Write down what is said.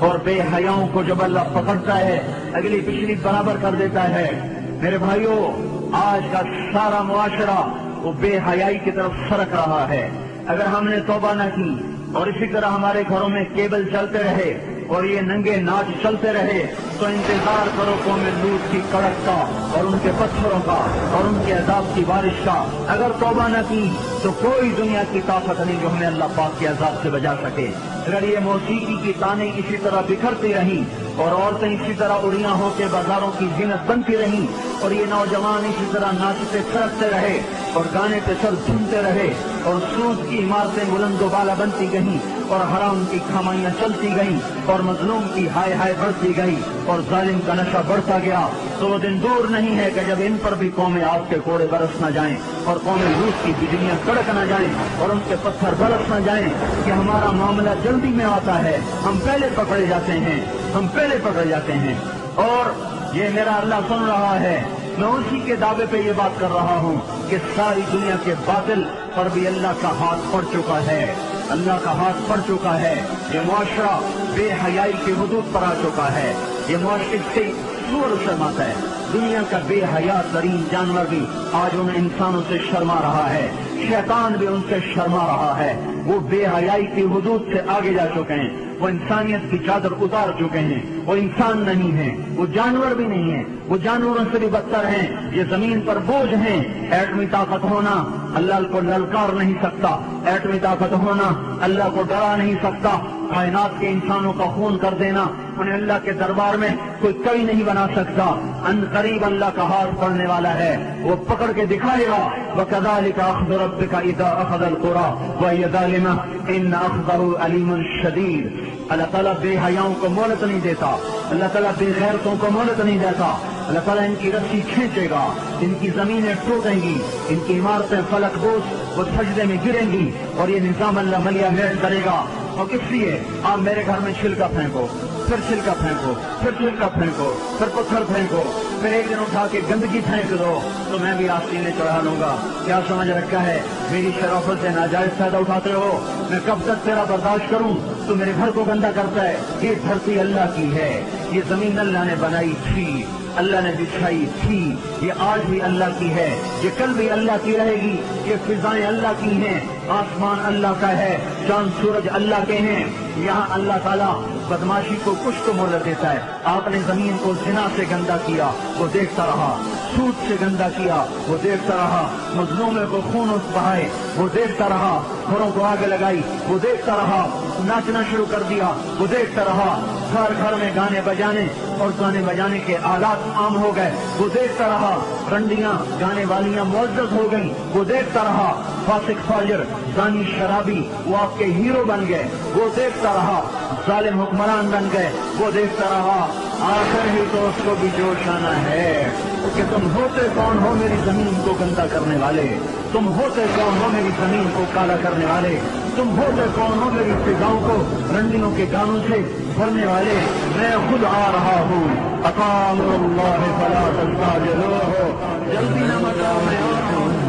اور بے حیاؤں کو جب اللہ پکڑتا ہے اگلی پچھلی برابر کر دیتا ہے۔ میرے بھائیوں، آج کا سارا معاشرہ وہ بے حیائی کی طرف سرک رہا ہے۔ اگر ہم نے توبہ نہ کی اور اسی طرح ہمارے گھروں میں کیبل چلتے رہے اور یہ ننگے ناچ چلتے رہے تو انتظار کرو قوم لوط کی کڑک کا اور ان کے پتھروں کا اور ان کے عذاب کی بارش کا۔ اگر توبہ نہ کی تو کوئی دنیا کی طاقت نہیں جو ہمیں اللہ پاک کے عذاب سے بچا سکے۔ اگر یہ موسیقی کی تانیں اسی طرح بکھرتی رہیں اور عورتیں اسی طرح اڑیاں ہو کے بازاروں کی زینت بنتی رہیں اور یہ نوجوان اسی طرح ناچتے سرکتے رہے اور گانے پہ سر جھومتے رہے اور سود کی عمارتیں بلند و بالا بنتی گئیں اور حرام کی کھمائیاں چلتی گئیں اور مظلوم کی ہائے ہائے بڑھتی گئی اور ظالم کا نشہ بڑھتا گیا، تو وہ دن دور نہیں ہے کہ جب ان پر بھی قوم آگ کے کوڑے برس نہ جائیں اور قوم لوط کی بجلیاں کڑک نہ جائیں اور ان کے پتھر برس نہ جائیں کہ ہمارا معاملہ جلدی میں آتا ہے، ہم پہلے پکڑے جاتے ہیں، ہم پہلے پکڑے جاتے ہیں۔ اور یہ میرا اللہ سن رہا ہے، میں اسی کے دعوے پہ یہ بات کر رہا ہوں کہ ساری دنیا کے باطل پر بھی اللہ کا ہاتھ پڑ چکا ہے، اللہ کا ہاتھ پڑ چکا ہے۔ یہ معاشرہ بے حیائی کے حدود پر آ چکا ہے، یہ معاشرے سے سور شرماتا ہے۔ دنیا کا بے حیا ترین جانور بھی آج ان انسانوں سے شرما رہا ہے، شیطان بھی ان سے شرما رہا ہے۔ وہ بے حیائی کی حدود سے آگے جا چکے ہیں، وہ انسانیت کی چادر اتار چکے ہیں، وہ انسان نہیں ہیں، وہ جانور بھی نہیں ہیں، وہ جانوروں سے بھی بدتر ہیں، یہ زمین پر بوجھ ہیں۔ ایٹمی طاقت ہونا اللہ کو للکار نہیں سکتا، ایٹمی طاقت ہونا اللہ کو ڈرا نہیں سکتا، کائنات کے انسانوں کا خون کر دینا انہیں اللہ کے دربار میں کوئی نہیں بنا سکتا۔ ان قریب اللہ کا ہاتھ پڑنے والا ہے، وہ پکڑ کے دکھائے گا۔ وَكَذَلِكَ أَخْذُ رَبِّكَ إِذَا أَخَذَ الْقُرَىٰ وَهِيَ ظَالِمَةٌ إِنَّ أَخْذَهُ أَلِيمٌ شَدِيدٌ۔ اللہ تعالیٰ بے حیاؤں کو مہلت نہیں دیتا، اللہ تعالیٰ بے غیرتوں کو مہلت نہیں دیتا۔ اللہ تعالیٰ ان کی رسی کھینچے گا، ان کی زمینیں ٹوٹیں گی، ان کی عمارتیں فلک بوس وہ سجدے میں گریں گی اور یہ نظام اللہ ملیا میٹ کرے گا۔ اور کس لیے؟ آپ میرے گھر میں چھلکا پھینکو، پھر چھلکا پھینکو، پھر چھلکا پھینکو، پھر پتھر پھینکو، پھر ایک دن اٹھا کے گندگی پھینک دو تو میں بھی آستینے چڑھا لوں گا۔ کیا سمجھ رکھا ہے؟ میری شرافت سے ناجائز فائدہ اٹھاتے ہو، میں کب تک تیرا برداشت کروں؟ تو میرے گھر کو گندا کرتا ہے۔ یہ دھرتی اللہ کی ہے، یہ زمین اللہ نے بنائی تھی، اللہ نے بچھائی تھی، یہ آج بھی اللہ کی ہے، یہ کل بھی اللہ کی رہے گی۔ یہ فضائیں اللہ کی ہیں، آسمان اللہ کا ہے، چاند سورج اللہ کے ہیں۔ یہاں اللہ تعالیٰ بدماشی کو کچھ تو مہلت دیتا ہے۔ آپ نے زمین کو زنا سے گندا کیا، وہ دیکھتا رہا، سود سے گندا کیا، وہ دیکھتا رہا، مظلوموں کو خون بہائے، وہ دیکھتا رہا، گھروں کو آگ لگائی، وہ دیکھتا رہا، ناچنا شروع کر دیا، وہ دیکھتا رہا، گھر گھر میں گانے بجانے اور گانے بجانے کے آلات عام ہو گئے، وہ دیکھتا رہا، رنڈیاں گانے والیاں معزز ہو گئیں، وہ دیکھتا رہا، فاسق فاجر زانی شرابی وہ آپ کے ہیرو بن گئے، وہ دیکھتا رہا، ظالم حکمران بن گئے، وہ دیکھتا رہا۔ آخر ہی تو اس کو بھی جوش آنا ہے کہ تم ہوتے کون ہو میری زمین کو گندا کرنے والے، تم ہوتے کون ہو میری زمین کو کالا کرنے والے، تم ہوتے کون ہو میری فضاؤں کو رنڈیوں کے گانوں سے بھرنے والے۔ میں خود آ رہا ہوں، اقام اللہ فلا تستعجلوہ، جلدی نہ مچاؤ، میں آ رہا ہوں۔